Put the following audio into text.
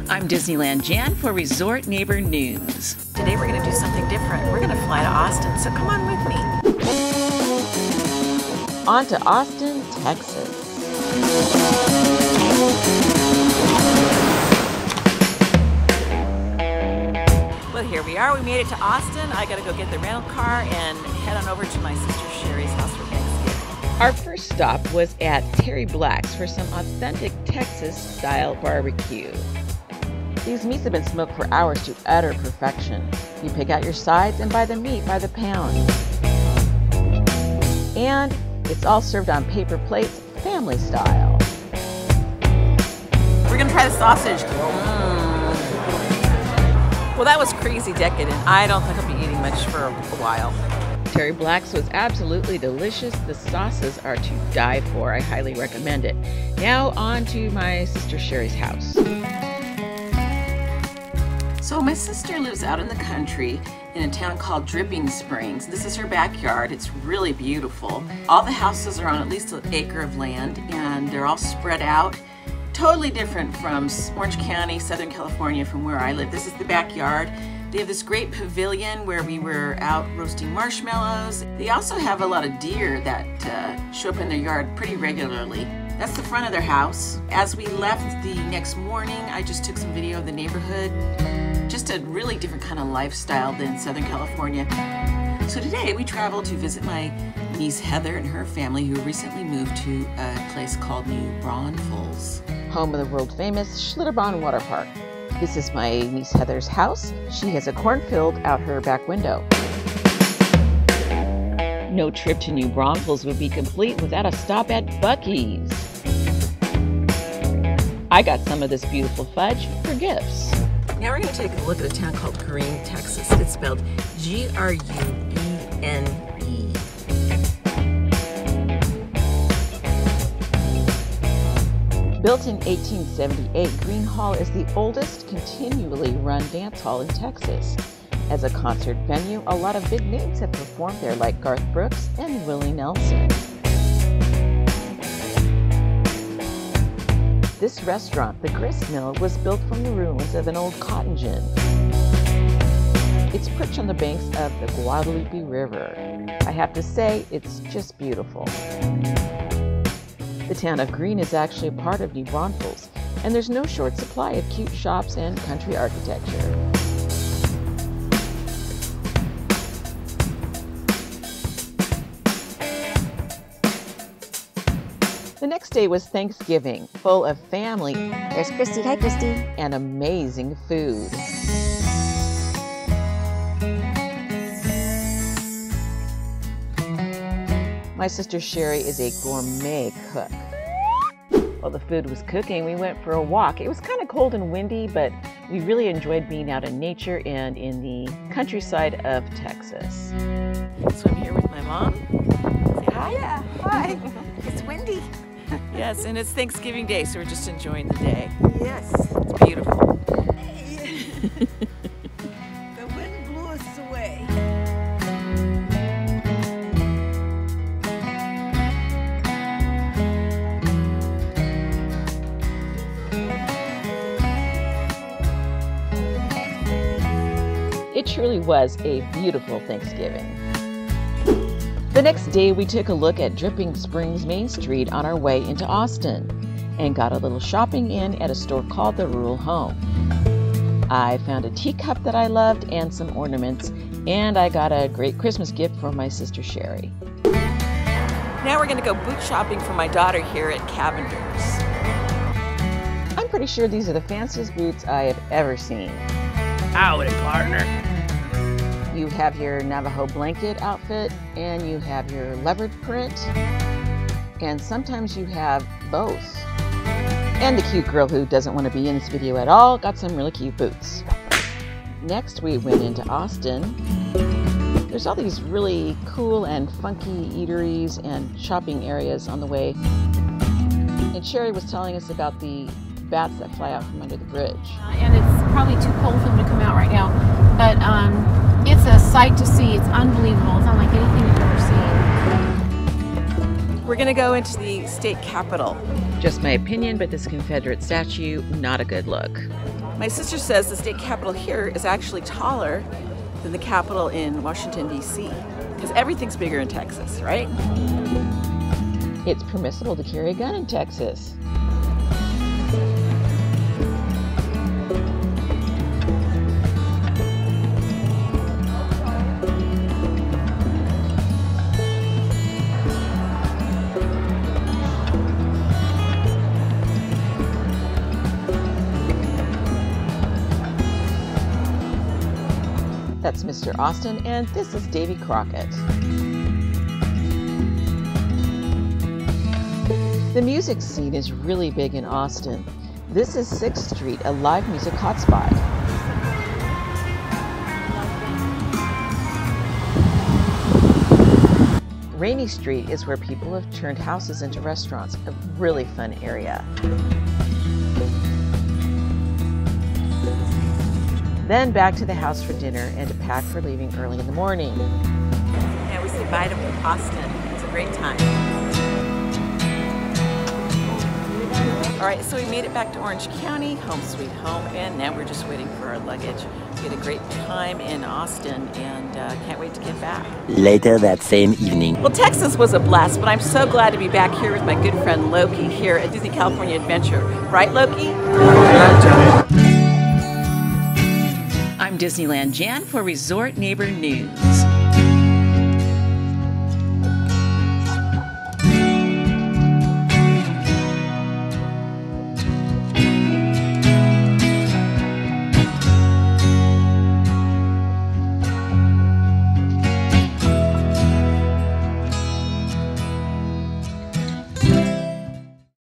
I'm Disneyland Jan for Resort Neighbor News. Today we're going to do something different. We're going to fly to Austin, so come on with me. On to Austin, Texas. Well, here we are. We made it to Austin. I got to go get the rental car and head on over to my sister Sherry's house for Thanksgiving. Our first stop was at Terry Black's for some authentic Texas-style barbecue. These meats have been smoked for hours to utter perfection. You pick out your sides and buy the meat by the pound. And it's all served on paper plates, family style. We're going to try the sausage. Well, that was crazy decadent. I don't think I'll be eating much for a while. Terry Black's was absolutely delicious. The sauces are to die for. I highly recommend it. Now on to my sister Sherry's house. So my sister lives out in the country in a town called Dripping Springs. This is her backyard. It's really beautiful. All the houses are on at least an acre of land, and they're all spread out. Totally different from Orange County, Southern California, from where I live. This is the backyard. They have this great pavilion where we were out roasting marshmallows. They also have a lot of deer that show up in their yard pretty regularly. That's the front of their house. As we left the next morning, I just took some video of the neighborhood. Just a really different kind of lifestyle than Southern California. So today we traveled to visit my niece Heather and her family, who recently moved to a place called New Braunfels, Home of the world famous Schlitterbahn Water Park. This is my niece Heather's house. She has a cornfield out her back window. No trip to New Braunfels would be complete without a stop at Buc-ee's. I got some of this beautiful fudge for gifts. Now we're going to take a look at a town called Gruene, Texas. It's spelled G-R-U-E-N-E. Built in 1878, Gruene Hall is the oldest continually run dance hall in Texas. As a concert venue, a lot of big names have performed there, like Garth Brooks and Willie Nelson. This restaurant, the Grist Mill, was built from the ruins of an old cotton gin. It's perched on the banks of the Guadalupe River. I have to say, it's just beautiful. The town of Gruene is actually a part of New Braunfels, and there's no short supply of cute shops and country architecture. The next day was Thanksgiving, full of family. There's Christy. Hi, Christy. And amazing food. My sister Sherry is a gourmet cook. While the food was cooking, we went for a walk. It was kind of cold and windy, but we really enjoyed being out in nature and in the countryside of Texas. So I'm here with my mom. Say hi. Yeah, hi. It's windy. Yes, and it's Thanksgiving Day, so we're just enjoying the day. Yes. It's beautiful. The wind blew us away. It truly was a beautiful Thanksgiving. The next day, we took a look at Dripping Springs Main Street on our way into Austin and got a little shopping in at a store called The Rural Home. I found a teacup that I loved and some ornaments, and I got a great Christmas gift for my sister Sherry. Now we're going to go boot shopping for my daughter here at Cavender's. I'm pretty sure these are the fanciest boots I have ever seen. Howdy, partner. You have your Navajo blanket outfit, and you have your leopard print, and sometimes you have both. And the cute girl who doesn't want to be in this video at all got some really cute boots. Next, we went into Austin. There's all these really cool and funky eateries and shopping areas on the way. And Sherry was telling us about the bats that fly out from under the bridge. And it's probably too cold for them to come out right now, but it's a sight to see. It's unbelievable. It's unlike anything you've ever seen. We're gonna go into the state capitol. Just my opinion, but this Confederate statue, not a good look. My sister says the state capitol here is actually taller than the capitol in Washington, D.C. because everything's bigger in Texas, right? It's permissible to carry a gun in Texas. That's Mr. Austin, and this is Davy Crockett. The music scene is really big in Austin. This is 6th Street, a live music hotspot. Rainy Street is where people have turned houses into restaurants, a really fun area. Then back to the house for dinner and to pack for leaving early in the morning. And we said bye to Austin. It's a great time. All right, so we made it back to Orange County, home sweet home, and now we're just waiting for our luggage. We had a great time in Austin and can't wait to get back. Later that same evening. Well, Texas was a blast, but I'm so glad to be back here with my good friend Loki here at Disney California Adventure. Right, Loki? I'm Disneyland Jan for Resort Neighbor News.